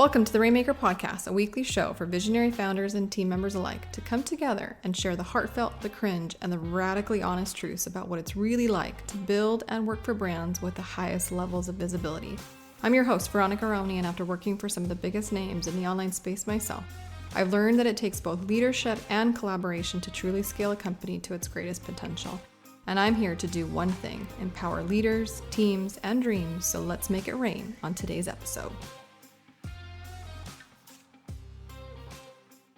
Welcome to the Rainmaker Podcast, a weekly show for visionary founders and team members alike to come together and share the heartfelt, the cringe, and the radically honest truths about what it's really like to build and work for brands with the highest levels of visibility. I'm your host, Veronica Romney, and after working for some of the biggest names in the online space myself, I've learned that it takes both leadership and collaboration to truly scale a company to its greatest potential. And I'm here to do one thing: empower leaders, teams, and dreams. So let's make it rain on today's episode.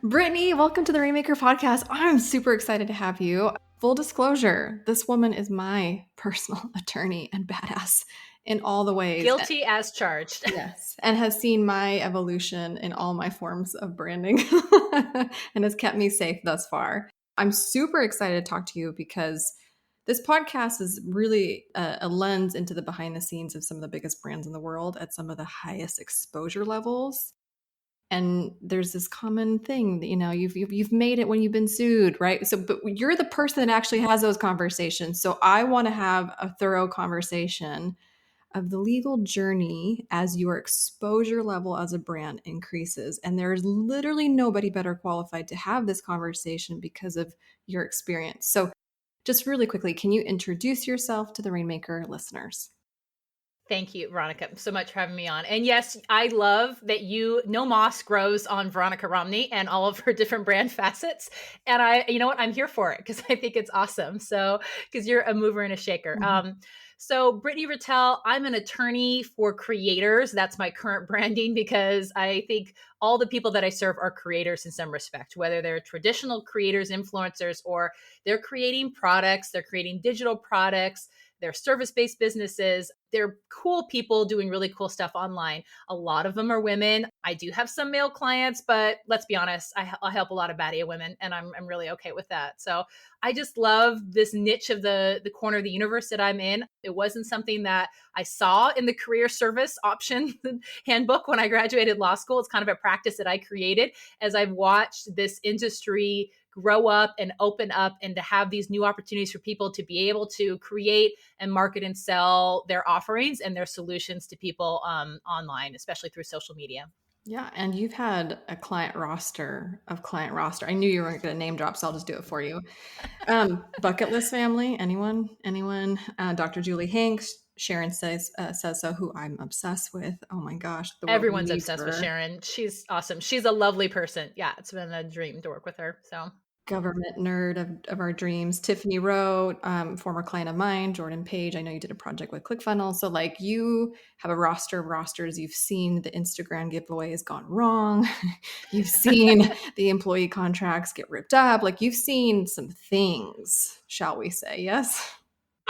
Brittany, welcome to the Rainmaker Podcast. I'm super excited to have you. Full disclosure, this woman is my personal attorney and badass in all the ways. Guilty as charged. Yes, and has seen my evolution in all my forms of branding and has kept me safe thus far. I'm super excited to talk to you because this podcast is really a lens into the behind the scenes of some of the biggest brands in the world at some of the highest exposure levels. And there's this common thing that, you've made it when you've been sued, right? So, but you're the person that actually has those conversations. So I want to have a thorough conversation of the legal journey as your exposure level as a brand increases. And there's literally nobody better qualified to have this conversation because of your experience. So just really quickly, can you introduce yourself to the Rainmaker listeners? Thank you, Veronica, so much for having me on. And yes, I love that no moss grows on Veronica Romney and all of her different brand facets. And you know what? I'm here for it because I think it's awesome. So, because you're a mover and a shaker. Mm-hmm. So Brittany Ratelle, I'm an attorney for creators. That's my current branding because I think all the people that I serve are creators in some respect, whether they're traditional creators, influencers, or they're creating products, they're creating digital products, they're service-based businesses. They're cool people doing really cool stuff online. A lot of them are women. I do have some male clients, but let's be honest, I help a lot of baddie women, and I'm really okay with that. So I just love this niche of the corner of the universe that I'm in. It wasn't something that I saw in the career service option handbook when I graduated law school. It's kind of a practice that I created as I've watched this industry grow up and open up and to have these new opportunities for people to be able to create and market and sell their offerings and their solutions to people online, especially through social media. Yeah. And you've had a client roster. I knew you weren't going to name drop, so I'll just do it for you. Bucket List family, anyone, Dr. Julie Hanks, Sharon Says So, who I'm obsessed with. Oh my gosh. Everyone's obsessed with Sharon. She's awesome. She's a lovely person. Yeah. It's been a dream to work with her. So government nerd of our dreams. Tiffany Rowe, former client of mine. Jordan Page, I know you did a project with ClickFunnels. So like you have a roster of rosters. You've seen the Instagram giveaway has gone wrong. You've seen the employee contracts get ripped up. Like you've seen some things, shall we say? Yes.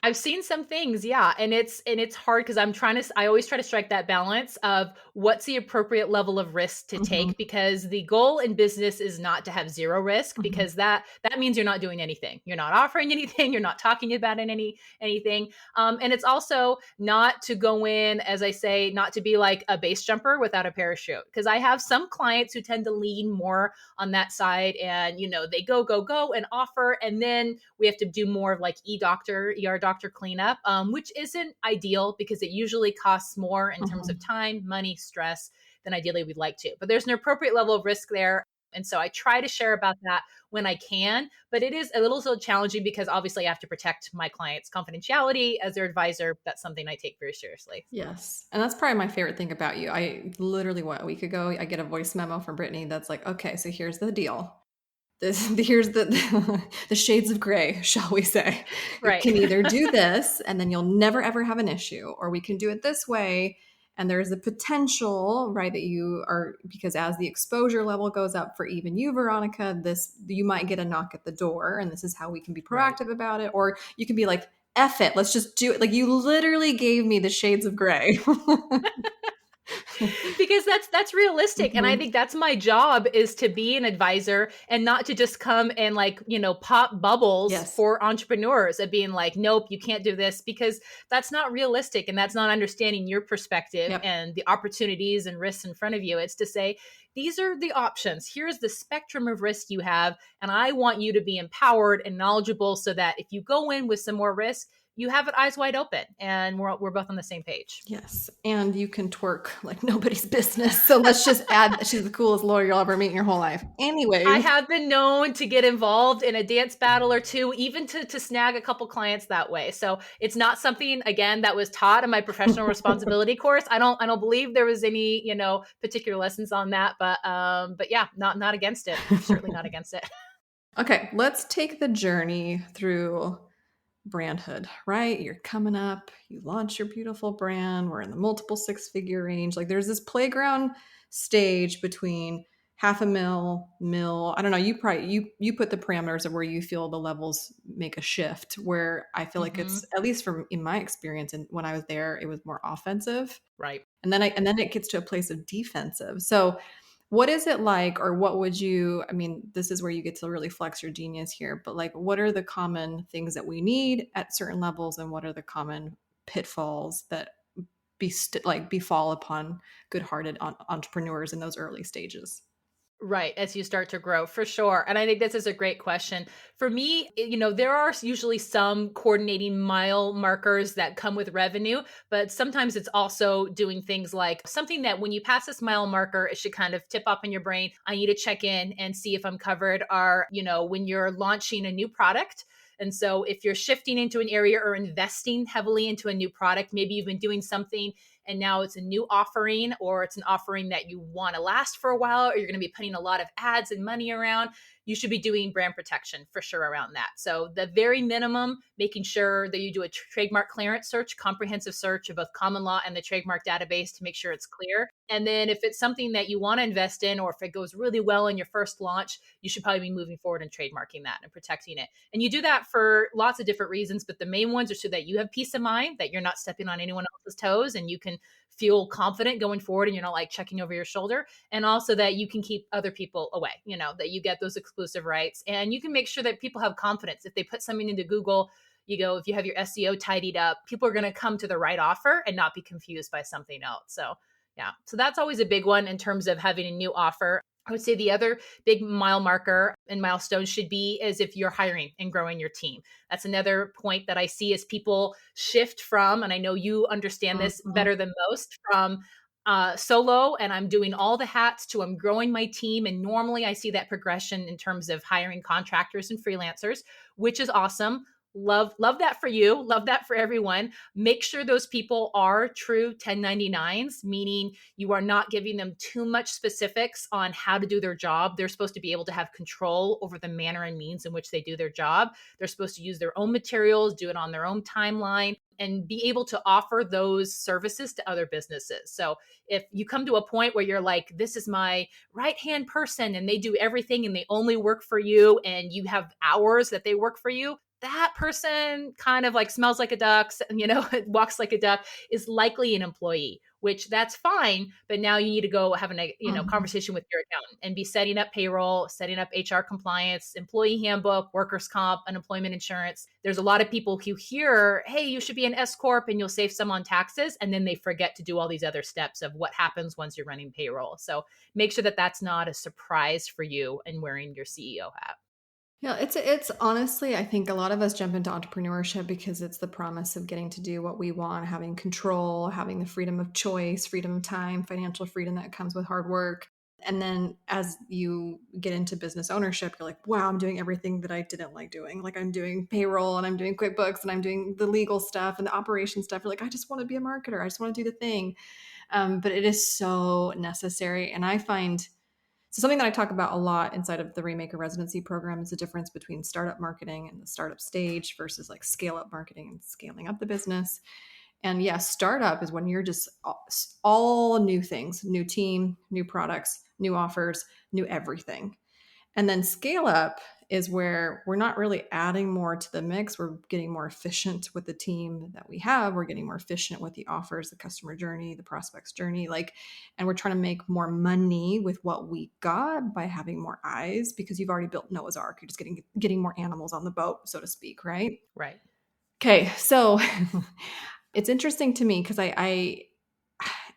I've seen some things, yeah. And it's hard because I always try to strike that balance of what's the appropriate level of risk to take, because the goal in business is not to have zero risk, because that means you're not doing anything. You're not offering anything. You're not talking about anything. And it's also not to go in, as I say, not to be like a base jumper without a parachute. Because I have some clients who tend to lean more on that side and, they go and offer. And then we have to do more of like ER doctor cleanup, which isn't ideal because it usually costs more in terms of time, money, stress than ideally we'd like to. But there's an appropriate level of risk there. And so I try to share about that when I can, but it is a little so challenging because obviously I have to protect my client's confidentiality as their advisor. That's something I take very seriously. Yes. And that's probably my favorite thing about you. I literally, a week ago, I get a voice memo from Brittany that's like, okay, so here's the deal. Here's the shades of gray, shall we say. Right. You can either do this and then you'll never, ever have an issue, or we can do it this way. And there's a potential, right, that because as the exposure level goes up for even you, Veronica, you might get a knock at the door, and this is how we can be proactive about it. Or you can be like, F it, let's just do it. Like you literally gave me the shades of gray. Because that's realistic. And I think that's my job, is to be an advisor and not to just come and pop bubbles for entrepreneurs of being like, nope, you can't do this, because that's not realistic. And that's not understanding your perspective and the opportunities and risks in front of you. It's to say, these are the options. Here's the spectrum of risk you have. And I want you to be empowered and knowledgeable so that if you go in with some more risk, you have it eyes wide open, and we're both on the same page. Yes. And you can twerk like nobody's business. So let's just add that she's the coolest lawyer you'll ever meet in your whole life. I Anyways. have been known to get involved in a dance battle or two, even to snag a couple clients that way. So it's not something, again, that was taught in my professional responsibility course. I don't believe there was any, particular lessons on that, but yeah, not against it. Certainly not against it. Okay, let's take the journey through brandhood, right? You're coming up, you launch your beautiful brand, we're in the multiple six-figure range. Like there's this playground stage between half a mil. I don't know, you put the parameters of where you feel the levels make a shift, where I feel like Mm-hmm. it's, at least from in my experience and when I was there, it was more offensive. Right. And then it gets to a place of defensive. So what is it like, or what would you, I mean, this is where you get to really flex your genius here, but like, what are the common things that we need at certain levels, and what are the common pitfalls that befall upon good-hearted entrepreneurs in those early stages? Right, as you start to grow, for sure. And I think this is a great question. For me, there are usually some coordinating mile markers that come with revenue, but sometimes it's also doing things like something that when you pass this mile marker, it should kind of tip up in your brain. I need to check in and see if I'm covered. Are, when you're launching a new product. And so if you're shifting into an area or investing heavily into a new product, maybe you've been doing something and now it's a new offering, or it's an offering that you want to last for a while, or you're going to be putting a lot of ads and money around, you should be doing brand protection for sure around that. So the very minimum, making sure that you do a trademark clearance search, comprehensive search of both common law and the trademark database to make sure it's clear. And then if it's something that you want to invest in, or if it goes really well in your first launch, you should probably be moving forward and trademarking that and protecting it. And you do that for lots of different reasons, but the main ones are so that you have peace of mind, that you're not stepping on anyone else's toes, and you can feel confident going forward and you're not like checking over your shoulder. And also that you can keep other people away, that you get those exclusive rights, and you can make sure that people have confidence. If they put something into Google, if you have your SEO tidied up, people are going to come to the right offer and not be confused by something else. So yeah, so that's always a big one in terms of having a new offer. I would say the other big mile marker and milestone should be is if you're hiring and growing your team. That's another point that I see as people shift from, and I know you understand this Mhm. better than most, from solo and I'm doing all the hats to I'm growing my team. And normally I see that progression in terms of hiring contractors and freelancers, which is awesome. Love that for you. Love that for everyone. Make sure those people are true 1099s, meaning you are not giving them too much specifics on how to do their job. They're supposed to be able to have control over the manner and means in which they do their job. They're supposed to use their own materials, do it on their own timeline, and be able to offer those services to other businesses. So if you come to a point where you're like, this is my right hand person and they do everything and they only work for you, and you have hours that they work for you, that person kind of like smells like a duck, walks like a duck, is likely an employee, which that's fine. But now you need to go have a Mhm. conversation with your accountant and be setting up payroll, setting up HR compliance, employee handbook, workers comp, unemployment insurance. There's a lot of people who hear, hey, you should be an S corp and you'll save some on taxes, and then they forget to do all these other steps of what happens once you're running payroll. So make sure that that's not a surprise for you in wearing your CEO hat. Yeah, it's honestly, I think a lot of us jump into entrepreneurship because it's the promise of getting to do what we want, having control, having the freedom of choice, freedom of time, financial freedom that comes with hard work. And then as you get into business ownership, you're like, wow, I'm doing everything that I didn't like doing. Like I'm doing payroll and I'm doing QuickBooks and I'm doing the legal stuff and the operation stuff. You're like, I just want to be a marketer. I just want to do the thing. But it is so necessary. And I find so something that I talk about a lot inside of the Rainmaker residency program is the difference between startup marketing and the startup stage versus like scale up marketing and scaling up the business. And yeah, startup is when you're just all new things, new team, new products, new offers, new everything. And then scale up is where we're not really adding more to the mix. We're getting more efficient with the team that we have. We're getting more efficient with the offers, the customer journey, the prospect's journey. And we're trying to make more money with what we got by having more eyes because you've already built Noah's Ark. You're just getting more animals on the boat, so to speak, right? Right. Okay, so it's interesting to me because I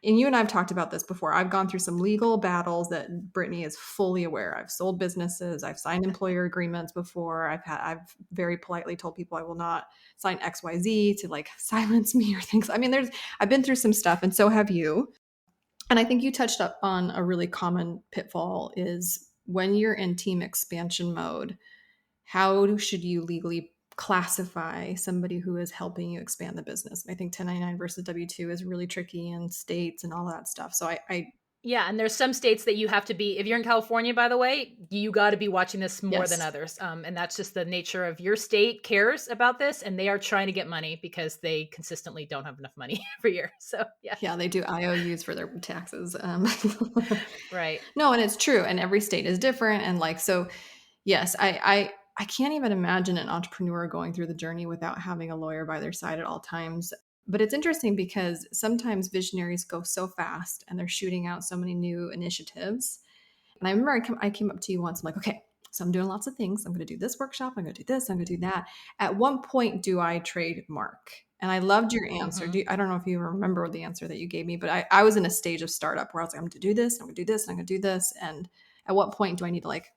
and you and I've talked about this before. I've gone through some legal battles that Brittany is fully aware. I've sold businesses. I've signed employer agreements before. I've very politely told people I will not sign XYZ to like silence me or things. I mean, I've been through some stuff, and so have you. And I think you touched up on a really common pitfall is when you're in team expansion mode, how should you legally classify somebody who is helping you expand the business? I think 1099 versus W-2 is really tricky in states and all that stuff. So I Yeah, and there's some states that you have to be, if you're in California, by the way, you got to be watching this more than yes. others. And that's just the nature of your state cares about this, and they are trying to get money because they consistently don't have enough money every year. So, yeah. Yeah, they do IOUs for their taxes. Right. No, and it's true. And every state is different. And like, so yes, I can't even imagine an entrepreneur going through the journey without having a lawyer by their side at all times. But it's interesting because sometimes visionaries go so fast and they're shooting out so many new initiatives. And I remember I came up to you once, I'm like, okay, so I'm doing lots of things. I'm going to do this workshop. I'm going to do this. I'm going to do that. At what point do I trademark? And I loved your answer. Hmm. I don't know if you remember the answer that you gave me, but I was in a stage of startup where I was like, I'm going to do this. I'm going to do this. And I'm going to do this. And at what point do I need to like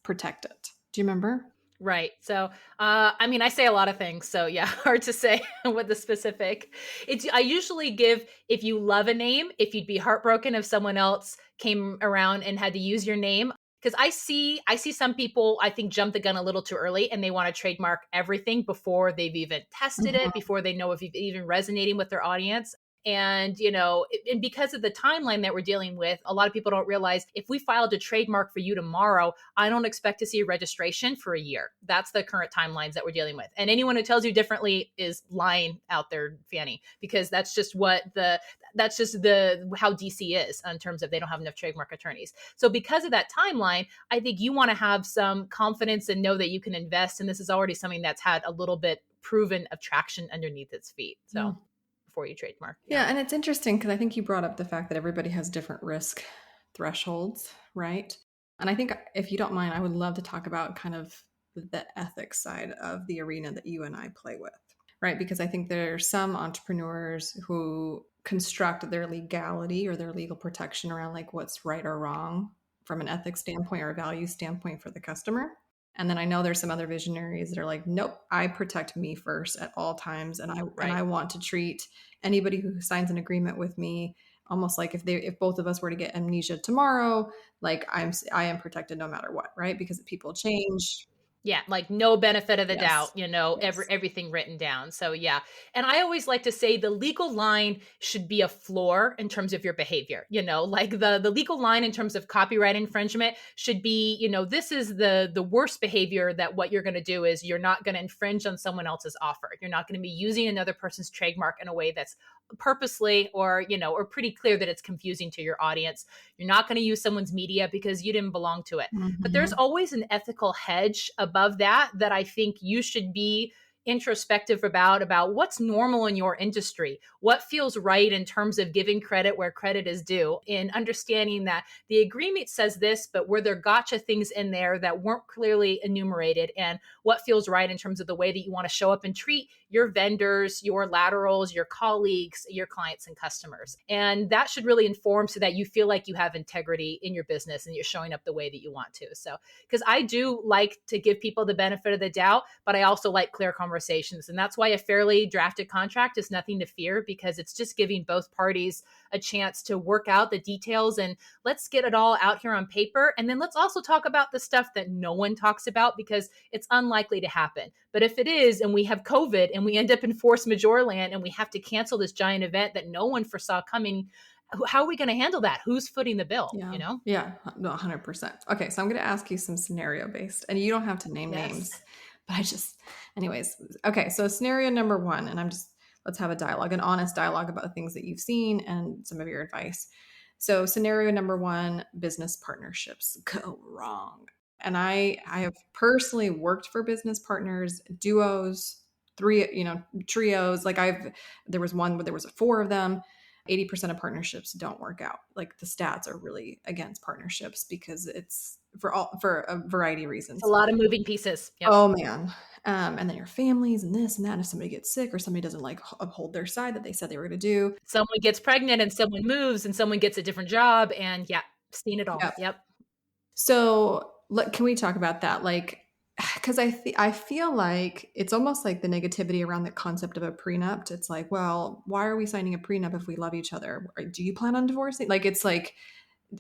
protect it? Do you remember? Right. So, I mean, I say a lot of things. So, yeah, hard to say what the specific. I usually give, if you love a name, if you'd be heartbroken if someone else came around and had to use your name. Because I see some people, I think, jump the gun a little too early and they want to trademark everything before they've even tested Mhm. it, before they know if it's even resonating with their audience. And, and because of the timeline that we're dealing with, a lot of people don't realize if we filed a trademark for you tomorrow, I don't expect to see a registration for a year. That's the current timelines that we're dealing with. And anyone who tells you differently is lying out there, Fanny, because that's just the how DC is in terms of they don't have enough trademark attorneys. So because of that timeline, I think you want to have some confidence and know that you can invest. And this is already something that's had a little bit proven of traction underneath its feet. Yeah. So before you trademark. Yeah. Yeah, and it's interesting because I think you brought up the fact that everybody has different risk thresholds, right? And I think if you don't mind, I would love to talk about kind of the ethics side of the arena that you and I play with, right? Because I think there are some entrepreneurs who construct their legality or their legal protection around like what's right or wrong from an ethics standpoint or a value standpoint for the customer. And then I know there's some other visionaries that are like, nope, I protect me first at all times, and I Right. want to treat anybody who signs an agreement with me almost like if both of us were to get amnesia tomorrow, like I am protected no matter what, right? Because people change. Yeah, like no benefit of the doubt, Yes. Yes. everything written down. So yeah. And I always like to say the legal line should be a floor in terms of your behavior, like the legal line in terms of copyright infringement should be, this is the worst behavior that what you're going to do is you're not going to infringe on someone else's offer. You're not going to be using another person's trademark in a way that's purposely or pretty clear that it's confusing to your audience. You're not going to use someone's media because you didn't belong to it. But there's Mhm. always an ethical hedge above that I think you should be introspective about what's normal in your industry, what feels right in terms of giving credit where credit is due, and understanding that the agreement says this, but were there gotcha things in there that weren't clearly enumerated, and what feels right in terms of the way that you want to show up and treat your vendors, your laterals, your colleagues, your clients and customers. And that should really inform so that you feel like you have integrity in your business and you're showing up the way that you want to. So, because I do like to give people the benefit of the doubt, but I also like clear conversations. And that's why a fairly drafted contract is nothing to fear, because it's just giving both parties a chance to work out the details, and let's get it all out here on paper. And then let's also talk about the stuff that no one talks about, because it's unlikely to happen. But if it is, and we have COVID and we end up in force majeure land and we have to cancel this giant event that no one foresaw coming, how are we going to handle that? Who's footing the bill? Yeah. Yeah. No, 100%. Okay. So I'm going to ask you some scenario based, and you don't have to name Yes. names, but anyways. Okay. So scenario number one, and let's have a dialogue, an honest dialogue about the things that you've seen and some of your advice. So scenario number one, business partnerships go wrong. And I have personally worked for business partners, duos, trios. Like there was one where there was four of them. 80% of partnerships don't work out. Like the stats are really against partnerships because it's for a variety of It's reasons. a lot of moving pieces. Yep. Oh man. And then your families and this and that. And if somebody gets sick or somebody doesn't like uphold their side that they said they were going to do. Someone gets pregnant and someone moves and someone gets a different job, and yeah, seen it all. Yep. Yep. So can we talk about that? Like, because I feel like it's almost like the negativity around the concept of a prenup. It's like, well, why are we signing a prenup if we love each other? Do you plan on divorcing? Like, it's like,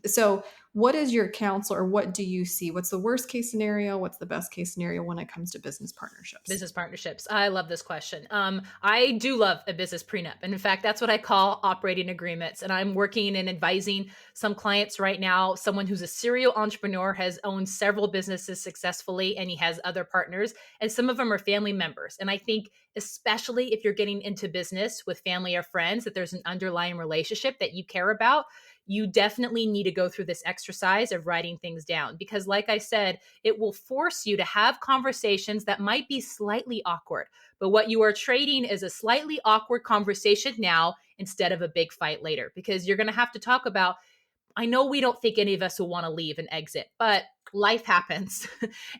so what is your counsel, or what do you see? What's the worst case scenario? What's the best case scenario when it comes to business partnerships? Business partnerships. I love this question. I do love a business prenup. And in fact, that's what I call operating agreements. And I'm working and advising some clients right now. Someone who's a serial entrepreneur, has owned several businesses successfully, and he has other partners, and some of them are family members. And I think, especially if you're getting into business with family or friends, that there's an underlying relationship that you care about, you definitely need to go through this exercise of writing things down. Because, like I said, it will force you to have conversations that might be slightly awkward. But what you are trading is a slightly awkward conversation now instead of a big fight later, because you're going to have to talk about, I know we don't think any of us will want to leave and exit, but life happens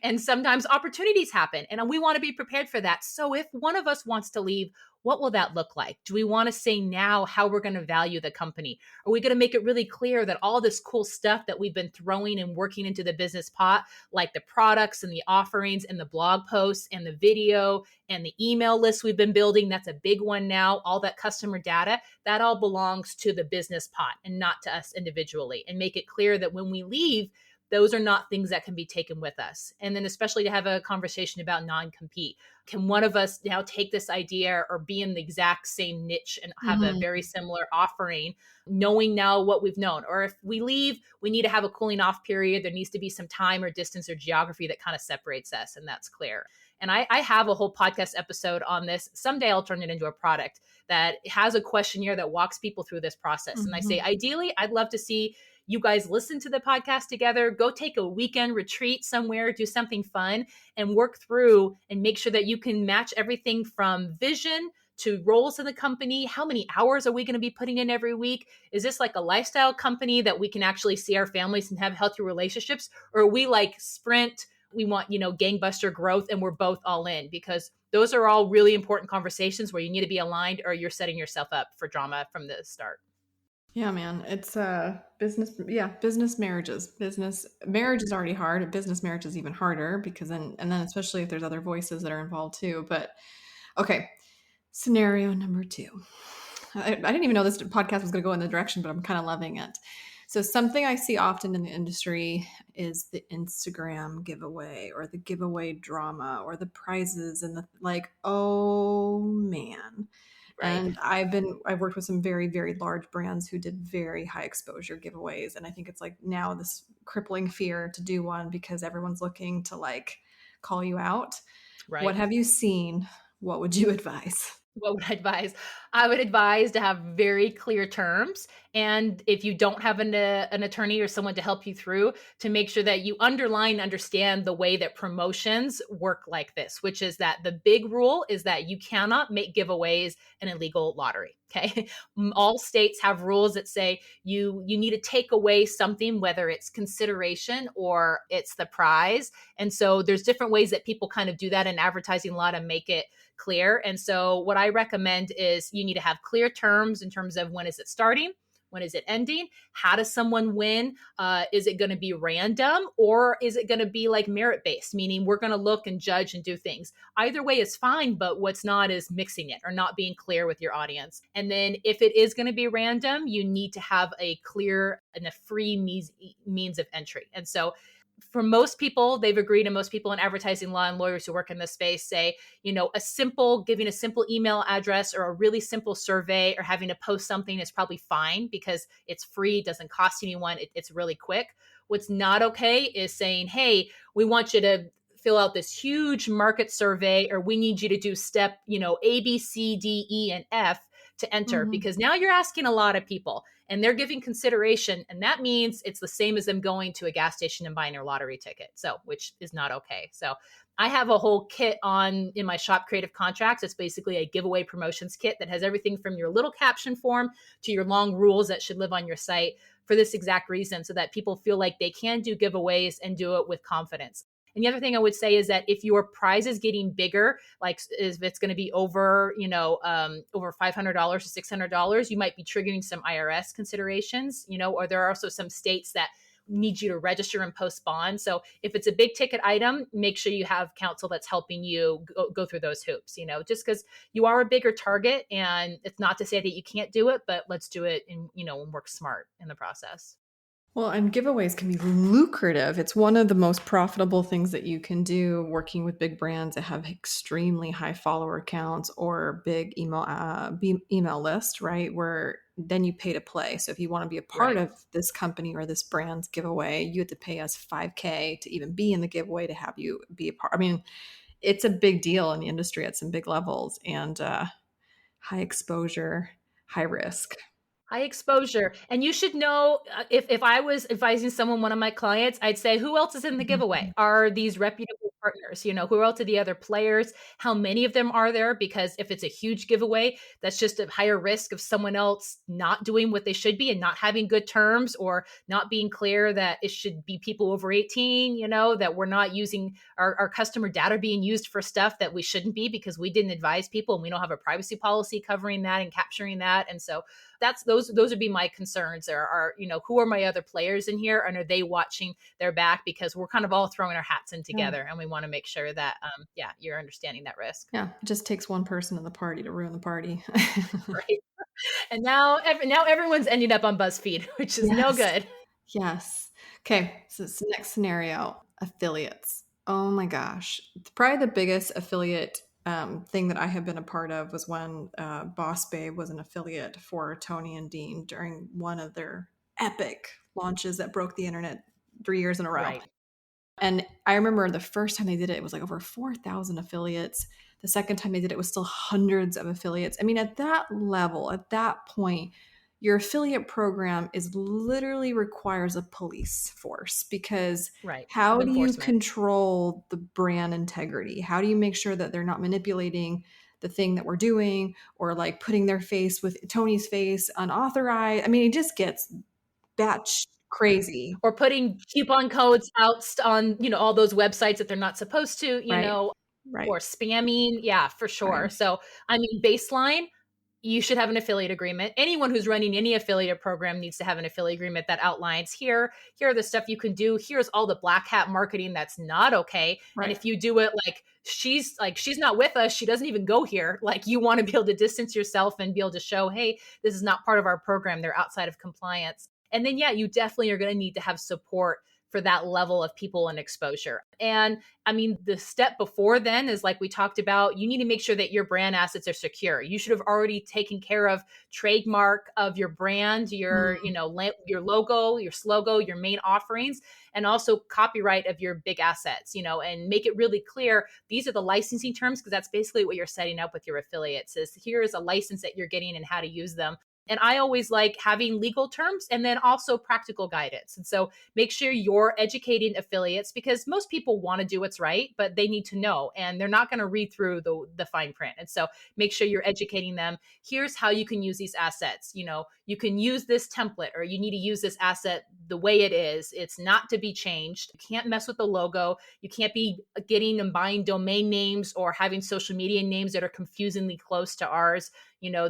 and sometimes opportunities happen, and we want to be prepared for that. So if one of us wants to leave, what will that look like? Do we want to say now how we're going to value the company? Are we going to make it really clear that all this cool stuff that we've been throwing and working into the business pot, like the products and the offerings and the blog posts and the video and the email list we've been building, that's a big one now, all that customer data, that all belongs to the business pot and not to us individually, and make it clear that when we leave, those are not things that can be taken with us. And then especially to have a conversation about non-compete. Can one of us now take this idea or be in the exact same niche and have a very similar offering, knowing now what we've known? Or if we leave, we need to have a cooling off period. There needs to be some time or distance or geography that kind of separates us, and that's clear. And I have a whole podcast episode on this. Someday I'll turn it into a product that has a questionnaire that walks people through this process. And I say, ideally, I'd love to see you guys listen to the podcast together, go take a weekend retreat somewhere, do something fun, and work through and make sure that you can match everything from vision to roles in the company. How many hours are we going to be putting in every week? Is this like a lifestyle company that we can actually see our families and have healthy relationships? Or are we like Sprint? We want, gangbuster growth, and we're both all in? Because those are all really important conversations where you need to be aligned, or you're setting yourself up for drama from the start. Yeah, man. It's business marriages. Business marriage is already hard. Business marriage is even harder because then especially if there's other voices that are involved too. But okay, scenario number 2. I didn't even know this podcast was going to go in the direction, but I'm kind of loving it. So something I see often in the industry is the Instagram giveaway or the giveaway drama or the prizes and the like, oh man. Right. And I've worked with some very, very large brands who did very high exposure giveaways. And I think it's like now this crippling fear to do one because everyone's looking to like call you out. Right. What have you seen? What would you advise? What would I advise? I would advise to have very clear terms. And if you don't have an attorney or someone to help you through, to make sure that you understand the way that promotions work like this, which is that the big rule is that you cannot make giveaways an illegal lottery. Okay. All states have rules that say you need to take away something, whether it's consideration or it's the prize. And so there's different ways that people kind of do that in advertising law to make it clear. And so what I recommend is you need to have clear terms in terms of when is it starting? When is it ending? How does someone win? Is it going to be random, or is it going to be like merit based, meaning we're going to look and judge and do things? Either way is fine, but what's not is mixing it or not being clear with your audience. And then if it is going to be random, you need to have a clear and a free means of entry. And so for most people, they've agreed, and most people in advertising law and lawyers who work in this space say, giving a simple email address or a really simple survey or having to post something is probably fine because it's free, doesn't cost anyone, it's really quick. What's not okay is saying, hey, we want you to fill out this huge market survey, or we need you to do step, A, B, C, D, E, and F to enter, Mhm. because now you're asking a lot of people and they're giving consideration. And that means it's the same as them going to a gas station and buying their lottery ticket. So, which is not okay. So I have a whole kit on in my shop creative contracts. It's basically a giveaway promotions kit that has everything from your little caption form to your long rules that should live on your site for this exact reason, so that people feel like they can do giveaways and do it with confidence. And the other thing I would say is that if your prize is getting bigger, like if it's going to be over, over $500 to $600, you might be triggering some IRS considerations, or there are also some states that need you to register and post bond. So if it's a big ticket item, make sure you have counsel that's helping you go through those hoops, just because you are a bigger target, and it's not to say that you can't do it, but let's do it and work smart in the process. Well, and giveaways can be lucrative. It's one of the most profitable things that you can do working with big brands that have extremely high follower counts or big email list, right? Where then you pay to play. So if you want to be a part Right. of this company or this brand's giveaway, you have to pay us 5K to even be in the giveaway to have you be a part. I mean, it's a big deal in the industry at some big levels and high exposure, high risk. High exposure. And you should know, if I was advising someone, one of my clients, I'd say, who else is in the giveaway? Mhm. Are these reputable partners? Who else are the other players? How many of them are there? Because if it's a huge giveaway, that's just a higher risk of someone else not doing what they should be and not having good terms, or not being clear that it should be people over 18, that we're not using our customer data being used for stuff that we shouldn't be, because we didn't advise people and we don't have a privacy policy covering that and capturing that. And so those would be my concerns. There are, who are my other players in here, and are they watching their back? Because we're kind of all throwing our hats in Yeah. together, and we want to make sure that you're understanding that risk. Yeah. It just takes one person in the party to ruin the party. Right. And now everyone's ending up on BuzzFeed, which is no Yes. good. Yes. Okay. So this next scenario, affiliates. Oh my gosh. Probably the biggest affiliate thing that I have been a part of was when Boss Babe was an affiliate for Tony and Dean during one of their epic launches that broke the internet 3 years in a row. Right. And I remember the first time they did it, it was like over 4,000 affiliates. The second time they did it was still hundreds of affiliates. I mean, at that level, at that point, your affiliate program is literally requires a police force, because Right. how Of do you enforcement. control the brand integrity? How do you make sure that they're not manipulating the thing that we're doing, or like putting their face with Tony's face unauthorized? I mean, it just gets batch crazy, Or putting coupon codes out on, all those websites that they're not supposed to, right? Right. or spamming. Yeah, for sure. Right. So, I mean, baseline, you should have an affiliate agreement. Anyone who's running any affiliate program needs to have an affiliate agreement that outlines, here are the stuff you can do. Here's all the black hat marketing that's not okay. And Right. if you do it she's not with us, she doesn't even go here. Like, you want to be able to distance yourself and be able to show, hey, this is not part of our program. They're outside of compliance. And then, yeah, you definitely are going to need to have support for that level of people and exposure. And I mean, the step before then is, like we talked about, you need to make sure that your brand assets are secure. You should have already taken care of trademark of your brand, your, Mm. your logo, your slogan, your main offerings, and also copyright of your big assets, and make it really clear. These are the licensing terms, because that's basically what you're setting up with your affiliates is, here is a license that you're getting and how to use them. And I always like having legal terms and then also practical guidance. And so make sure you're educating affiliates, because most people want to do what's right, but they need to know, and they're not going to read through the fine print. And so make sure you're educating them. Here's how you can use these assets. You can use this template, or you need to use this asset the way it is. It's not to be changed. You can't mess with the logo. You can't be getting and buying domain names or having social media names that are confusingly close to ours.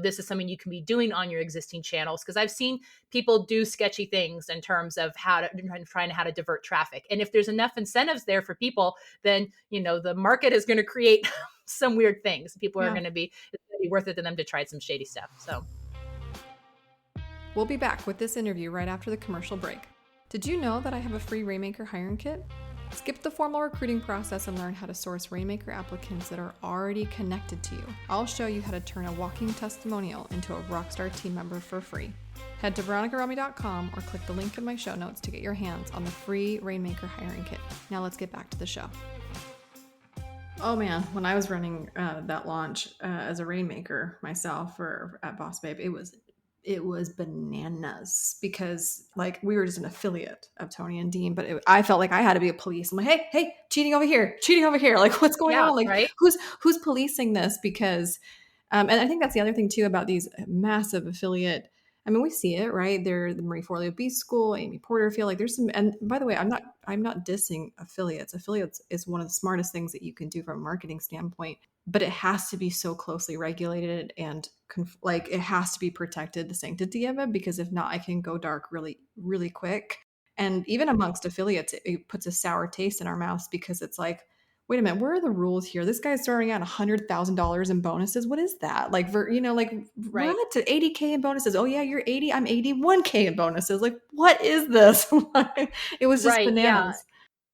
This is something you can be doing on your existing channels, because I've seen people do sketchy things in terms of trying to divert traffic. And if there's enough incentives there for people, then the market is going to create some weird things. People are Yeah. going to be it's going to be worth it to them to try some shady stuff. So We'll be back with this interview right after the commercial break. Did you know that I have a free Rainmaker hiring kit? Skip the formal recruiting process and learn how to source Rainmaker applicants that are already connected to you. I'll show you how to turn a walking testimonial into a rockstar team member for free. Head to veronicarami.com or click the link in my show notes to get your hands on the free Rainmaker hiring kit. Now let's get back to the show. Oh man, when I was running that launch as a rainmaker myself for at Boss Babe, it was bananas because like we were just an affiliate of Tony and Dean, but I felt like I had to be a police. I'm like, hey, cheating over here, like what's going Yeah, on? Like right. who's policing this? Because and I think that's the other thing too about these massive affiliate. I mean, we see it, right? They're the Marie Forleo B School, Amy Porterfield. Like, there's some. And by the way, I'm not dissing affiliates. Affiliates is one of the smartest things that you can do from a marketing standpoint. But it has to be so closely regulated and like it has to be protected, the sanctity of it, because if not, I can go dark really, really quick. And even amongst affiliates, it puts a sour taste in our mouths because it's like, wait a minute, where are the rules here? This guy's starting at $100,000 in bonuses. What is that? Like, like Right. what to 80K in bonuses? Oh yeah, you're 80. I'm 81K in bonuses. Like, what is this? It was just Right. Yeah. bananas.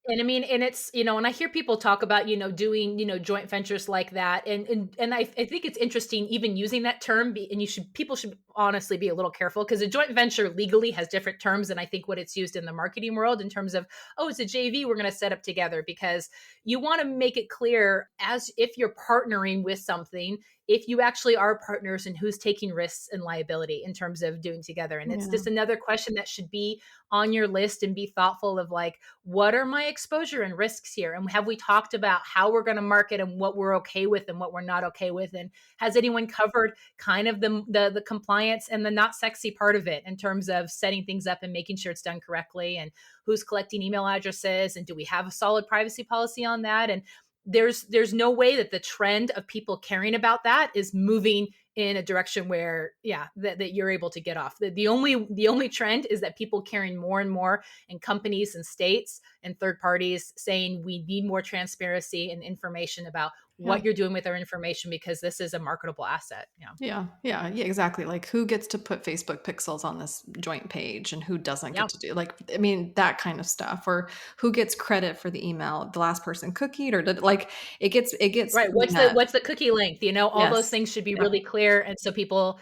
And I mean, and it's, and I hear people talk about, doing, joint ventures like that. And I think it's interesting even using that term and people should honestly be a little careful because a joint venture legally has different terms than I think what it's used in the marketing world in terms of, oh, it's a JV we're going to set up together because you want to make it clear as if you're partnering with something, if you actually are partners and who's taking risks and liability in terms of doing together. And it's Yeah. just another question that should be on your list and be thoughtful of like, what are my exposure and risks here? And have we talked about how we're going to market and what we're okay with and what we're not okay with? And has anyone covered kind of the compliance and the not sexy part of it in terms of setting things up and making sure it's done correctly and who's collecting email addresses and do we have a solid privacy policy on that? And there's no way that the trend of people caring about that is moving in a direction where that you're able to get off. The only trend is that people caring more and more and companies and states and third parties saying we need more transparency and information about Yeah. what you're doing with our information because this is a marketable asset. Yeah, exactly. Like who gets to put Facebook pixels on this joint page and who doesn't Yeah. get to do like I mean that kind of stuff or who gets credit for the email the last person cookied or did like it gets Right. pretty What's the nuts. what's the cookie length? All those Yes. things should be Yep. really clear. And so people,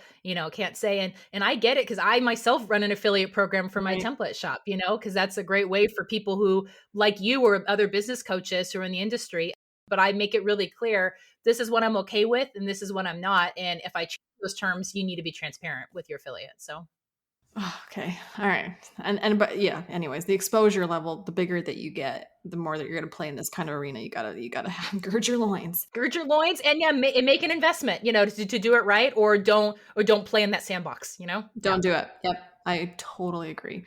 can't say and I get it because I myself run an affiliate program for my Right. template shop, because that's a great way for people who like you or other business coaches who are in the industry. But I make it really clear this is what I'm okay with and this is what I'm not. And if I change those terms, you need to be transparent with your affiliate. So Oh, okay. All right. And but yeah, anyways, the exposure level, the bigger that you get, the more that you're going to play in this kind of arena, you got to gird your loins. gird your loins and make an investment, to do it right or don't play in that sandbox, Yeah. Don't do it. Yep. I totally agree.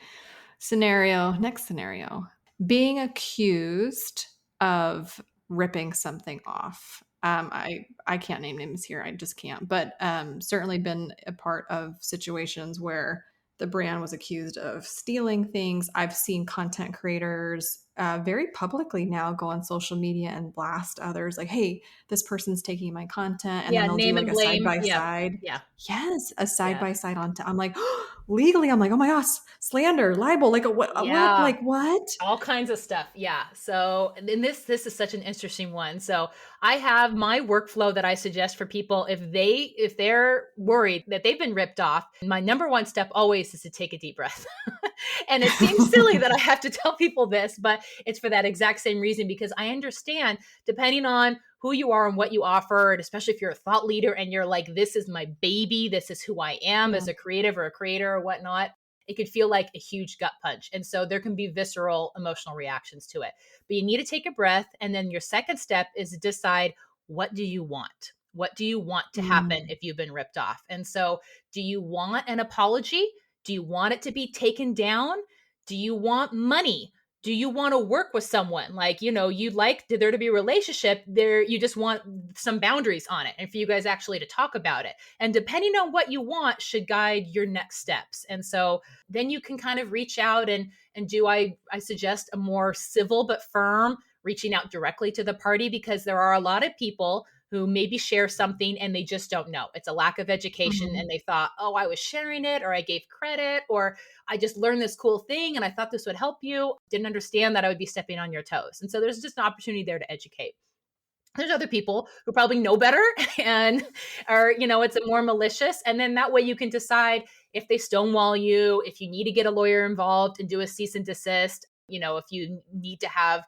Next scenario. Being accused of ripping something off. I can't name names here. I just can't. But certainly been a part of situations where the brand was accused of stealing things. I've seen content creators very publicly now go on social media and blast others like, "Hey, this person's taking my content," and then Yeah, they'll do name like and a side blame. by Yeah. side. Yeah. Yes, a side Yeah. by side on. I'm like, legally. I'm like, oh my gosh, slander, libel. Like, what? Yeah. Like, what? All kinds of stuff. Yeah. So, and this is such an interesting one. So, I have my workflow that I suggest for people if they're worried that they've been ripped off. My number one step always is to take a deep breath. And it seems silly that I have to tell people this, but it's for that exact same reason because I understand depending on who you are and what you offer, and especially if you're a thought leader and you're like, this is my baby, this is who I am Yeah. as a creative or a creator or whatnot, it could feel like a huge gut punch. And so there can be visceral emotional reactions to it. But you need to take a breath. And then your second step is to decide what do you want? What do you want to happen Mm. if you've been ripped off? And so, do you want an apology? Do you want it to be taken down? Do you want money? Do you want to work with someone? Like, you'd like there to be a relationship there. You just want some boundaries on it and for you guys actually to talk about it. And depending on what you want should guide your next steps. And so then you can kind of reach out and do I suggest a more civil but firm reaching out directly to the party because there are a lot of people who maybe share something and they just don't know. It's a lack of education Mhm. and they thought, oh, I was sharing it or I gave credit or I just learned this cool thing and I thought this would help you. Didn't understand that I would be stepping on your toes. And so there's just an opportunity there to educate. There's other people who probably know better and are, it's a more malicious. And then that way you can decide if they stonewall you, if you need to get a lawyer involved and do a cease and desist. If you need to have,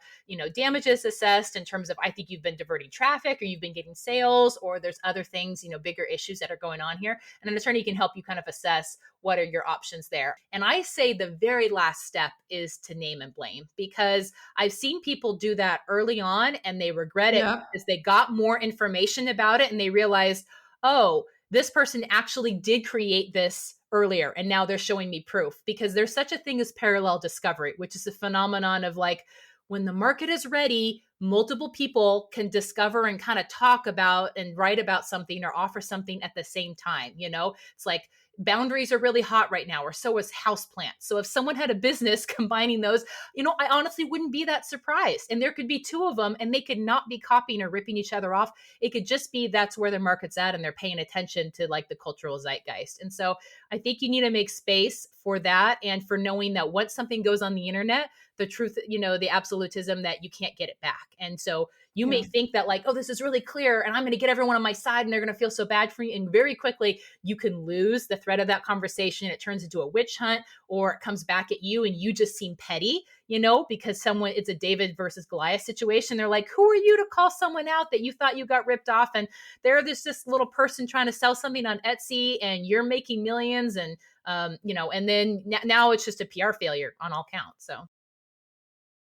damages assessed in terms of, I think you've been diverting traffic or you've been getting sales, or there's other things, bigger issues that are going on here. And an attorney can help you kind of assess what are your options there. And I say the very last step is to name and blame, because I've seen people do that early on and they regret it Yeah. because they got more information about it and they realized, oh, this person actually did create this earlier and now they're showing me proof. Because there's such a thing as parallel discovery, which is a phenomenon of like, when the market is ready, multiple people can discover and kind of talk about and write about something or offer something at the same time. It's like boundaries are really hot right now, or so is houseplants. So if someone had a business combining those, I honestly wouldn't be that surprised. And there could be two of them and they could not be copying or ripping each other off. It could just be that's where the market's at and they're paying attention to like the cultural zeitgeist. And so I think you need to make space for that, and for knowing that once something goes on the internet, the truth, the absolutism that you can't get it back. And so you may think that like, oh, this is really clear and I'm going to get everyone on my side and they're going to feel so bad for you. And very quickly you can lose the thread of that conversation. It turns into a witch hunt, or it comes back at you and you just seem petty, because it's a David versus Goliath situation. They're like, who are you to call someone out that you thought you got ripped off? And they're this little person trying to sell something on Etsy and you're making millions. And, and then now it's just a PR failure on all counts. So.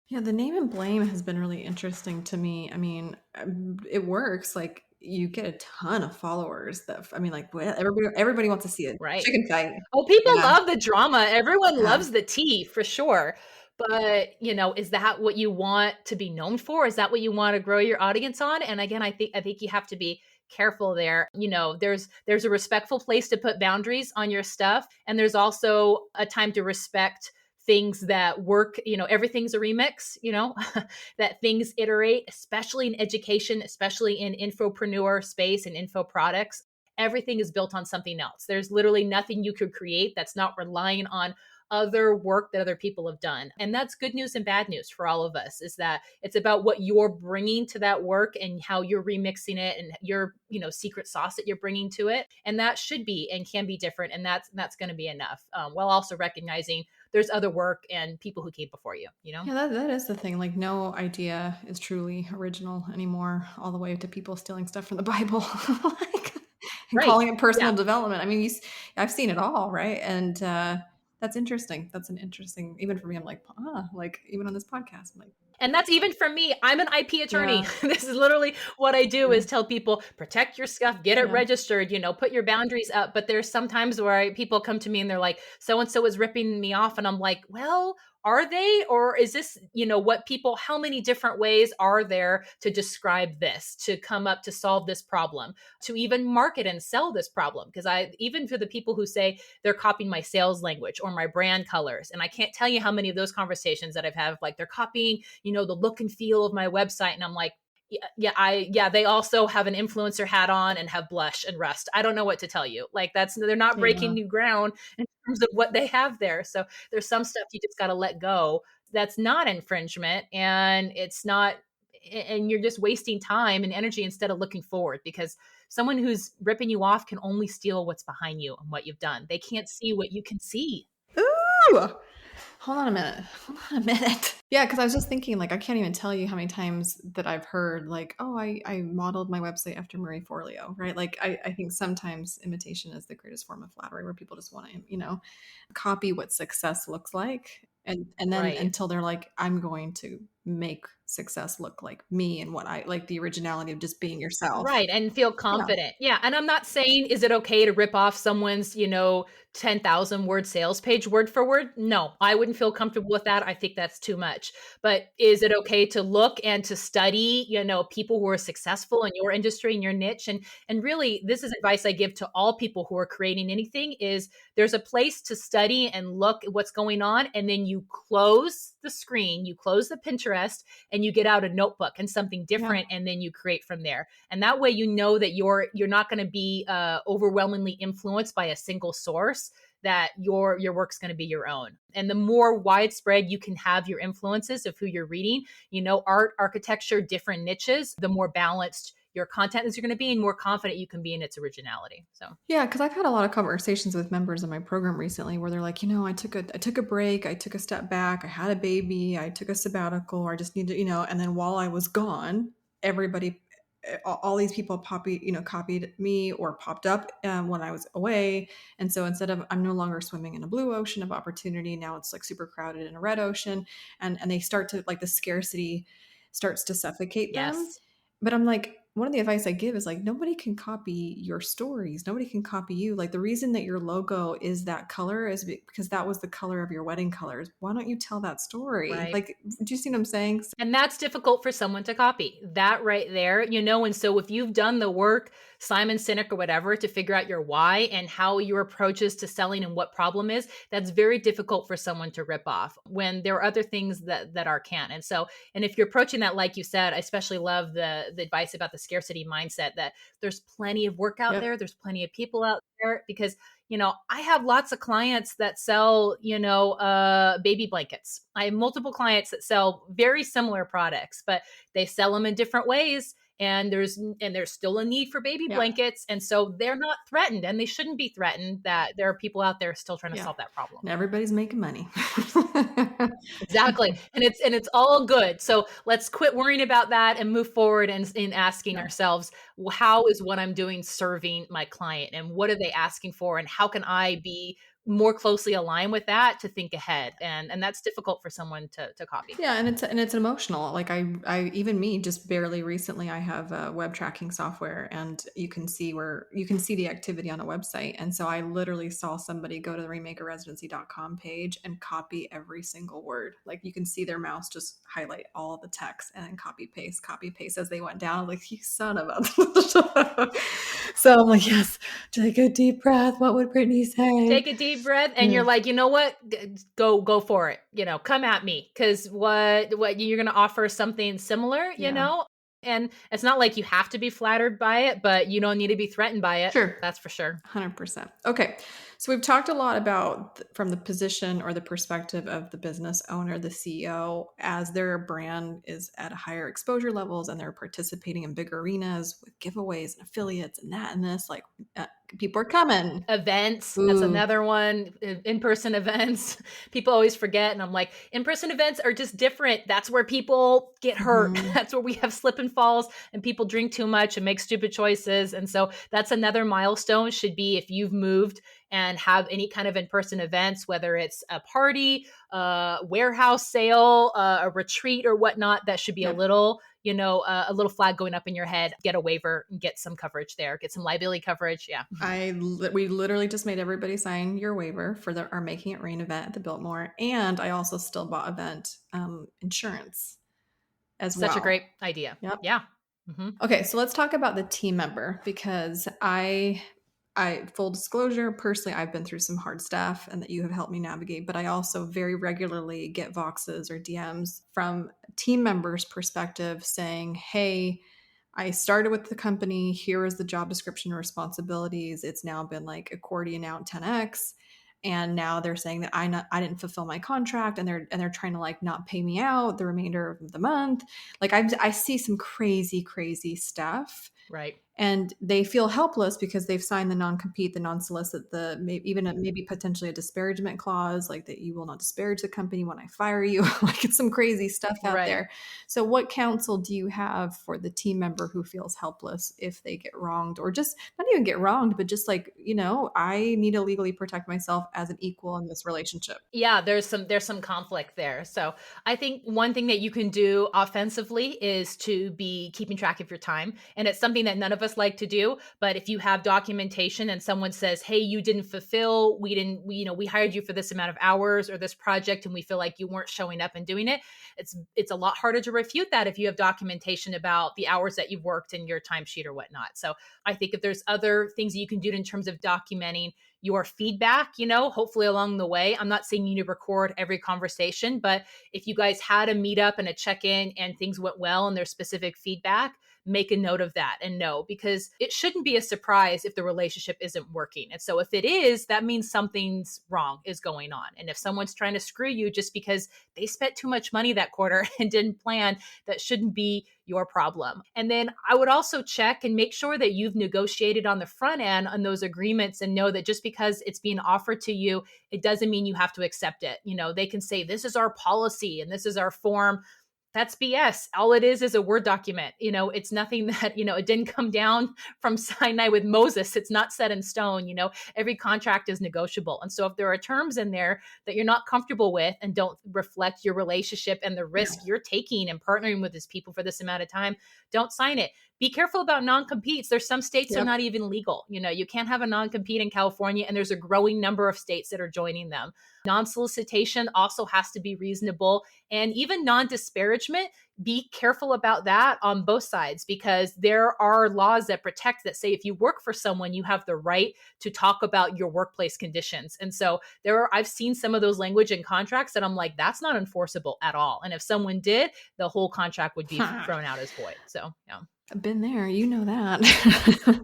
Yeah, the name and blame has been really interesting to me. I mean, it works. Like you get a ton of followers well, everybody wants to see a Right. chicken fight. Oh, people Yeah. love the drama. Everyone Yeah. loves the tea for sure. But, is that what you want to be known for? Is that what you want to grow your audience on? And again, I think you have to be careful there. There's a respectful place to put boundaries on your stuff. And there's also a time to respect things that work. Everything's a remix, that things iterate, especially in education, especially in infopreneur space and info products. Everything is built on something else. There's literally nothing you could create that's not relying on other work that other people have done. And that's good news and bad news for all of us, is that it's about what you're bringing to that work and how you're remixing it and your, secret sauce that you're bringing to it. And that should be and can be different. And that's going to be enough, while also recognizing there's other work and people who came before you, Yeah, that is the thing. Like no idea is truly original anymore, all the way to people stealing stuff from the Bible. Like, and Right. calling it personal Yeah. development. I mean, I've seen it all, right? And that's interesting. That's an interesting, even for me, I'm like, like even on this podcast, I'm like, And that's even for me. I'm an IP attorney. yeah, This is literally what I do, is tell people, protect your stuff, get it yeah. registered, put your boundaries up. But there's sometimes where people come to me and they're like, so-and-so is ripping me off. And I'm like, well, are they? Or is this, how many different ways are there to describe this, to come up to solve this problem, to even market and sell this problem? Because even for the people who say they're copying my sales language or my brand colors, and I can't tell you how many of those conversations that I've had, like they're copying, the look and feel of my website. And I'm like, they also have an influencer hat on and have blush and rust. I don't know what to tell you. Like they're not breaking new ground in terms of what they have there. So there's some stuff you just got to let go. That's not infringement, and it's not, and you're just wasting time and energy instead of looking forward, because someone who's ripping you off can only steal what's behind you and what you've done. They can't see what you can see. Ooh, hold on a minute. Yeah, because I was just thinking, like, I can't even tell you how many times that I've heard, like, oh, I modeled my website after Marie Forleo, right? Like, I think sometimes imitation is the greatest form of flattery, where people just want to, copy what success looks like. And then Right. until they're like, I'm going to make success look like me and what I like, the originality of just being yourself. Right. And feel Yeah. confident. Yeah. And I'm not saying, is it okay to rip off someone's, 10,000 word sales page word for word? No, I wouldn't feel comfortable with that. I think that's too much. But is it okay to look and to study, people who are successful in your industry and your niche? And really, this is advice I give to all people who are creating anything, is there's a place to study and look at what's going on. And then you close the screen, you close the Pinterest, and you get out a notebook and something different. And then you create from there. And that way, that you're not going to be overwhelmingly influenced by a single source, that your work's going to be your own. And the more widespread you can have your influences of who you're reading, art, architecture, different niches, the more balanced your content is going to be and more confident you can be in its originality. So Yeah, because I've had a lot of conversations with members of my program recently where they're like, I took a break, I took a step back, I had a baby, I took a sabbatical, or I just need to, and then while I was gone, everybody, all these people copied me or popped up when I was away. And so instead of, I'm no longer swimming in a blue ocean of opportunity, now it's like super crowded in a red ocean, and they start to, like, the scarcity starts to suffocate them. yes. But I'm like, one of the advice I give is like, nobody can copy your stories. Nobody can copy you. Like, the reason that your logo is that color is because that was the color of your wedding colors. Why don't you tell that story? Right. Like, do you see what I'm saying? And that's difficult for someone to copy. That right there, and so if you've done the work, Simon Sinek or whatever, to figure out your why and how your approach is to selling and what problem is, that's very difficult for someone to rip off when there are other things that are can. And so, and if you're approaching that, like you said, I especially love the advice about the scarcity mindset, that there's plenty of work out Yep. there. There's plenty of people out there, because I have lots of clients that sell, baby blankets. I have multiple clients that sell very similar products, but they sell them in different ways. And there's still a need for baby Yeah. blankets. And so they're not threatened, and they shouldn't be threatened that there are people out there still trying to Yeah. solve that problem. And everybody's making money. Exactly. And it's all good. So let's quit worrying about that and move forward and in asking Yeah. ourselves, well, how is what I'm doing serving my client, and what are they asking for, and how can I be more closely aligned with that to think ahead? And that's difficult for someone to copy. Yeah, and it's emotional. Like, I even me, just barely recently, I have a web tracking software, and you can see the activity on a website. And so I literally saw somebody go to the remakerresidency.com page and copy every single word. Like, you can see their mouse just highlight all the text and then copy paste as they went down. I'm like, you son of a. So I'm like, yes, take a deep breath. What would Brittany say? Take a deep breath, and you're like, you know what? Go for it. Come at me, because what you're going to offer something similar, Yeah. and it's not like you have to be flattered by it, but you don't need to be threatened by it. Sure. That's for sure. 100%. Okay. So we've talked a lot about from the position or the perspective of the business owner, the CEO, as their brand is at higher exposure levels and they're participating in big arenas with giveaways and affiliates and that and this, like, people are coming. Events, that's Ooh. another one. In-person events. People always forget, and I'm like, in-person events are just different. That's where people get hurt. Mhm. That's where we have slip and falls, and people drink too much and make stupid choices. And so that's another milestone, should be, if you've moved and have any kind of in-person events, whether it's a party, warehouse sale, a retreat or whatnot, that should be Yep. a little flag going up in your head. Get a waiver and get some coverage there. Get some liability coverage. Yeah. We literally just made everybody sign your waiver for our Making It Rain event at the Biltmore, and I also still bought event insurance as Such a well. great idea. Yep. Yeah. Mm-hmm. Okay, so let's talk about the team member, because I full disclosure, personally, I've been through some hard stuff and that you have helped me navigate, but I also very regularly get Voxes or DMs from team members' perspective saying, hey, I started with the company. Here is the job description and responsibilities. It's now been like accordion out 10x. And now they're saying that I didn't fulfill my contract, and they're trying to, like, not pay me out the remainder of the month. Like, I see some crazy stuff, Right. and they feel helpless because they've signed the non-compete, the non-solicit, even maybe potentially a disparagement clause, like that you will not disparage the company when I fire you. Like, it's some crazy stuff out Right. there. So what counsel do you have for the team member who feels helpless if they get wronged, or just not even get wronged, but just like, I need to legally protect myself as an equal in this relationship? Yeah, there's some conflict there. So I think one thing that you can do offensively is to be keeping track of your time. And it's something that none of us like to do. But if you have documentation and someone says, hey, you didn't fulfill, we hired you for this amount of hours or this project, and we feel like you weren't showing up and doing it, it's a lot harder to refute that if you have documentation about the hours that you've worked in your timesheet or whatnot. So I think if there's other things that you can do in terms of documenting your feedback, hopefully along the way. I'm not saying you need to record every conversation, but if you guys had a meetup and a check-in and things went well and there's specific feedback, make a note of that and know, because it shouldn't be a surprise if the relationship isn't working. And so if it is, that means something's wrong is going on. And if someone's trying to screw you just because they spent too much money that quarter and didn't plan, that shouldn't be your problem. And then I would also check and make sure that you've negotiated on the front end on those agreements, and know that just because it's being offered to you, it doesn't mean you have to accept it. They can say, this is our policy and this is our form. That's BS. All it is a Word document. It's nothing that, it didn't come down from Sinai with Moses. It's not set in stone. Every contract is negotiable. And so if there are terms in there that you're not comfortable with and don't reflect your relationship and the risk you're taking and partnering with these people for this amount of time, don't sign it. Be careful about non-competes. There's some states that are not even legal. You can't have a non-compete in California, and there's a growing number of states that are joining them. Non-solicitation also has to be reasonable, and even non-disparagement. Be careful about that on both sides, because there are laws that protect, that say if you work for someone, you have the right to talk about your workplace conditions. And so I've seen some of those language in contracts that I'm like, that's not enforceable at all. And if someone did, the whole contract would be thrown out as void. So, yeah. I've been there, that.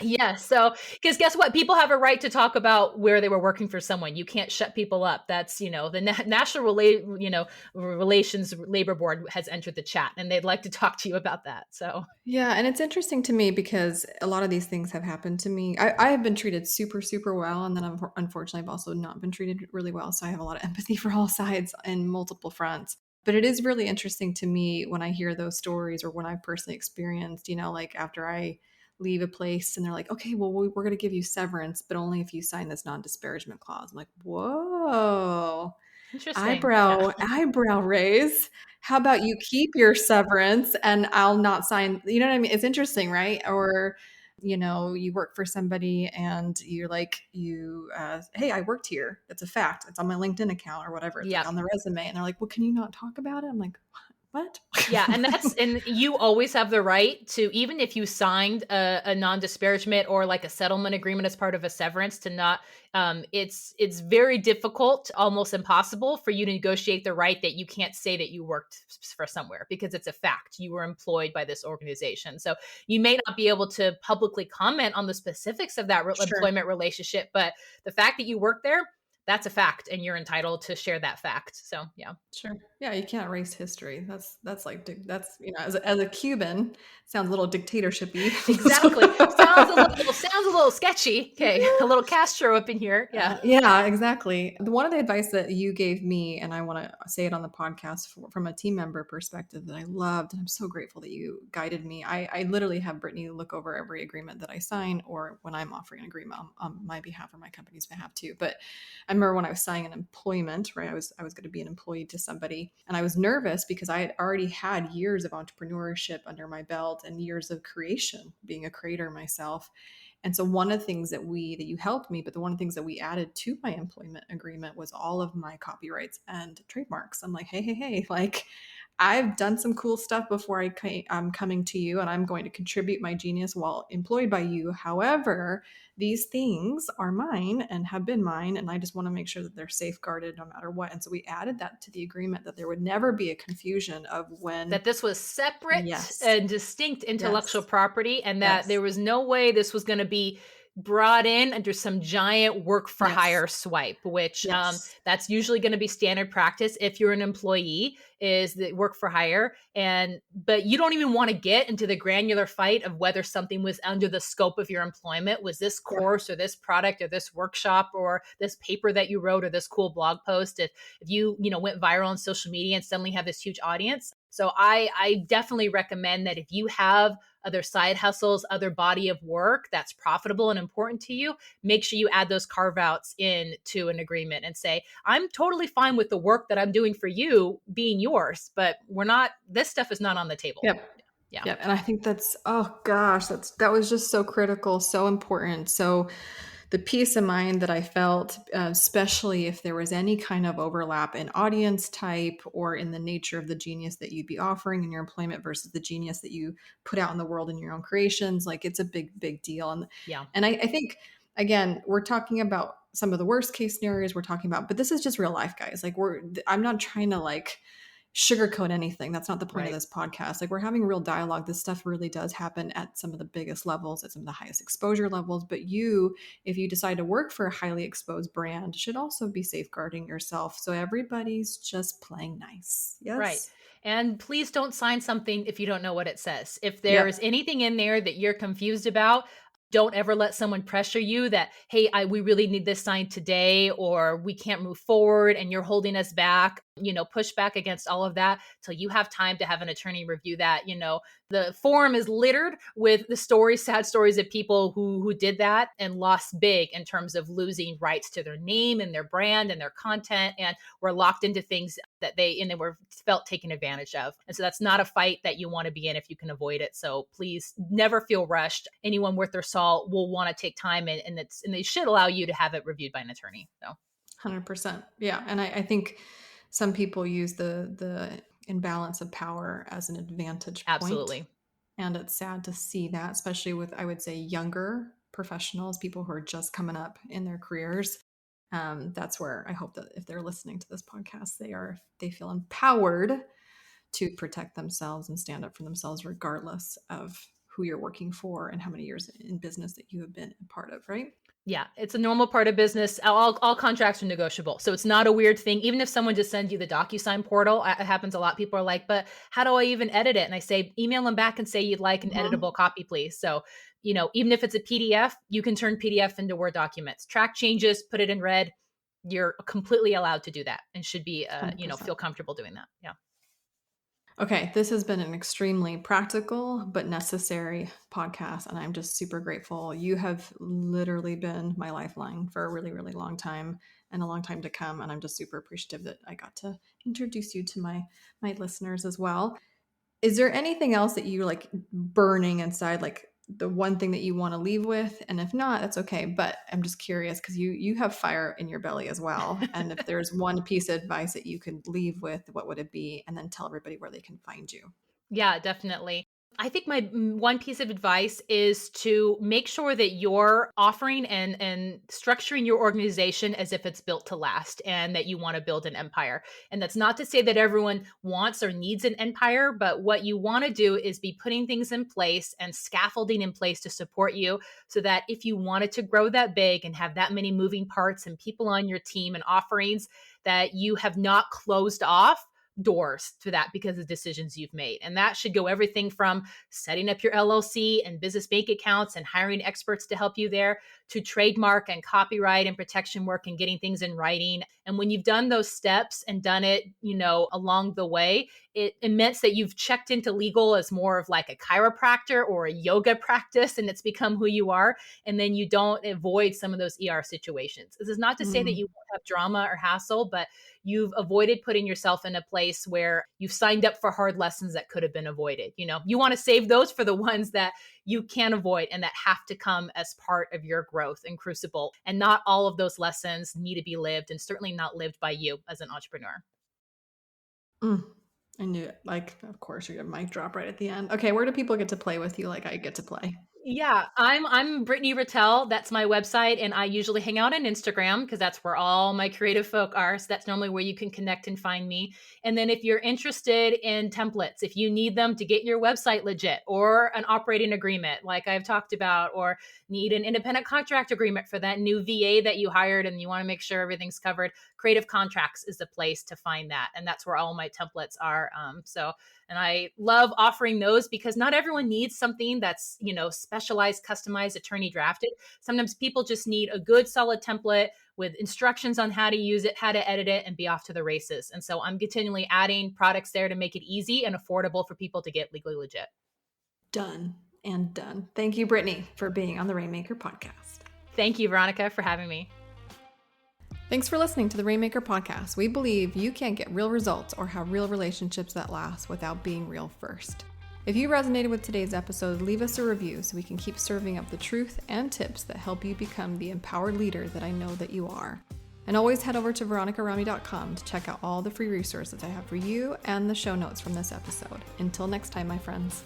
Yeah. So, because guess what? People have a right to talk about where they were working for someone. You can't shut people up. That's, the National Relations Labor Board has entered the chat, and they'd like to talk to you about that. So, yeah. And it's interesting to me because a lot of these things have happened to me. I have been treated super, super well. And then unfortunately, I've also not been treated really well. So I have a lot of empathy for all sides and multiple fronts. But it is really interesting to me when I hear those stories, or when I've personally experienced, like after I leave a place and they're like, okay, well, we're going to give you severance, but only if you sign this non-disparagement clause. I'm like, whoa, interesting. eyebrow raise. How about you keep your severance and I'll not sign, you know what I mean? It's interesting, right? Or, you work for somebody and you're like, hey, I worked here. It's a fact. It's on my LinkedIn account or whatever. It's like on the resume. And they're like, well, can you not talk about it? I'm like, what? Yeah. And you always have the right to, even if you signed a non-disparagement or like a settlement agreement as part of a severance, to not, it's very difficult, almost impossible for you to negotiate the right that you can't say that you worked for somewhere, because it's a fact. You were employed by this organization. So you may not be able to publicly comment on the specifics of that employment relationship, but the fact that you work there, that's a fact, and you're entitled to share that fact. So, yeah. Sure. Yeah, you can't erase history. That's like, that's, as a Cuban, sounds a little dictatorship-y. Exactly. Sounds a little sketchy. Okay. A little Castro up in here. Yeah. Yeah, exactly. One of the advice that you gave me, and I want to say it on the podcast from a team member perspective, that I loved, and I'm so grateful that you guided me. I literally have Brittany look over every agreement that I sign, or when I'm offering an agreement on my behalf or my company's behalf too. But I remember when I was signing an employment, right? I was going to be an employee to somebody, and I was nervous because I had already had years of entrepreneurship under my belt and years of creation, being a creator myself. And so one of the things that you helped me, but one of the things that we added to my employment agreement was all of my copyrights and trademarks. I'm like, hey, like, I've done some cool stuff before I'm coming to you, and I'm going to contribute my genius while employed by you. However, these things are mine and have been mine, and I just want to make sure that they're safeguarded no matter what. And so we added that to the agreement, that there would never be a confusion of when that this was separate and distinct intellectual property, and that there was no way this was going to be brought in under some giant work for hire swipe, which that's usually going to be standard practice if you're an employee, is the work for hire. But you don't even want to get into the granular fight of whether something was under the scope of your employment. Was this course or this product or this workshop or this paper that you wrote or this cool blog post? If you went viral on social media and suddenly have this huge audience. So I definitely recommend that if you have other side hustles, other body of work that's profitable and important to you, make sure you add those carve outs into an agreement and say, I'm totally fine with the work that I'm doing for you being yours, but this stuff is not on the table. Yep. And I think that's, oh gosh, that was just so critical, so important. So the peace of mind that I felt, especially if there was any kind of overlap in audience type or in the nature of the genius that you'd be offering in your employment versus the genius that you put out in the world in your own creations, like, it's a big, big deal. And I think, again, we're talking about some of the worst case scenarios we're talking about, but this is just real life, guys. Like, I'm not trying to sugarcoat anything. That's not the point of Right. this podcast. Like, we're having real dialogue. This stuff really does happen at some of the biggest levels, at some of the highest exposure levels. But you, if you decide to work for a highly exposed brand, should also be safeguarding yourself. So everybody's just playing nice. Right. Yes. And please don't sign something if you don't know what it says. If there's Yep. anything in there that you're confused about, don't ever let someone pressure you that, hey, we really need this signed today, or we can't move forward and you're holding us back. Push back against all of that till you have time to have an attorney review that. The forum is littered with the stories, sad stories of people who did that and lost big in terms of losing rights to their name and their brand and their content, and were locked into things that they were felt taken advantage of. And so that's not a fight that you want to be in if you can avoid it. So please never feel rushed. Anyone worth their salt will want to take time, and they should allow you to have it reviewed by an attorney. So 100%. Yeah. And I think some people use the imbalance of power as an advantage point. absolutely. And it's sad to see that, especially with, I would say, younger professionals, people who are just coming up in their careers. That's where I hope that if they're listening to this podcast, they feel empowered to protect themselves and stand up for themselves, regardless of who you're working for and how many years in business that you have been a part of, right? Yeah, it's a normal part of business. All contracts are negotiable. So it's not a weird thing. Even if someone just sends you the DocuSign portal, it happens a lot. People are like, but how do I even edit it? And I say, email them back and say you'd like an Mhm. editable copy, please. So, even if it's a PDF, you can turn PDF into Word documents. Track changes, put it in red. You're completely allowed to do that and should be, 100%. feel comfortable doing that. Yeah. Okay, this has been an extremely practical but necessary podcast, and I'm just super grateful. You have literally been my lifeline for a really, really long time and a long time to come, and I'm just super appreciative that I got to introduce you to my listeners as well. Is there anything else that you like burning inside, like the one thing that you want to leave with? And if not, that's okay. But I'm just curious because you have fire in your belly as well. And if there's one piece of advice that you could leave with, what would it be? And then tell everybody where they can find you. Yeah, definitely. I think my one piece of advice is to make sure that you're offering and structuring your organization as if it's built to last and that you want to build an empire. And that's not to say that everyone wants or needs an empire, but what you want to do is be putting things in place and scaffolding in place to support you so that if you wanted to grow that big and have that many moving parts and people on your team and offerings, that you have not closed off doors to that because of decisions you've made. And that should go everything from setting up your LLC and business bank accounts and hiring experts to help you there, to trademark and copyright and protection work and getting things in writing. And when you've done those steps and done it, along the way, it meant that you've checked into legal as more of like a chiropractor or a yoga practice, and it's become who you are. And then you don't avoid some of those ER situations. This is not to say that Mm, you won't have drama or hassle, but you've avoided putting yourself in a place where you've signed up for hard lessons that could have been avoided. You want to save those for the ones that you can avoid and that have to come as part of your growth and crucible. And not all of those lessons need to be lived, and certainly not lived by you as an entrepreneur. mm. I knew it. Like, of course, you're gonna mic drop right at the end. Okay, where do people get to play with you like I get to play? Yeah, I'm Brittany Ratelle. That's my website, and I usually hang out on Instagram because that's where all my creative folk are. So that's normally where you can connect and find me. And then if you're interested in templates, if you need them to get your website legit, or an operating agreement like I've talked about, or need an independent contract agreement for that new VA that you hired and you want to make sure everything's covered, Creative Contracts is the place to find that, and that's where all my templates are. And I love offering those because not everyone needs something that's, specialized, customized, attorney drafted. Sometimes people just need a good, solid template with instructions on how to use it, how to edit it, and be off to the races. And so I'm continually adding products there to make it easy and affordable for people to get legally legit. Done and done. Thank you, Brittany, for being on the Rainmaker podcast. Thank you, Veronica, for having me. Thanks for listening to the Rainmaker podcast. We believe you can't get real results or have real relationships that last without being real first. If you resonated with today's episode, leave us a review so we can keep serving up the truth and tips that help you become the empowered leader that I know that you are. And always head over to veronicarami.com to check out all the free resources I have for you and the show notes from this episode. Until next time, my friends.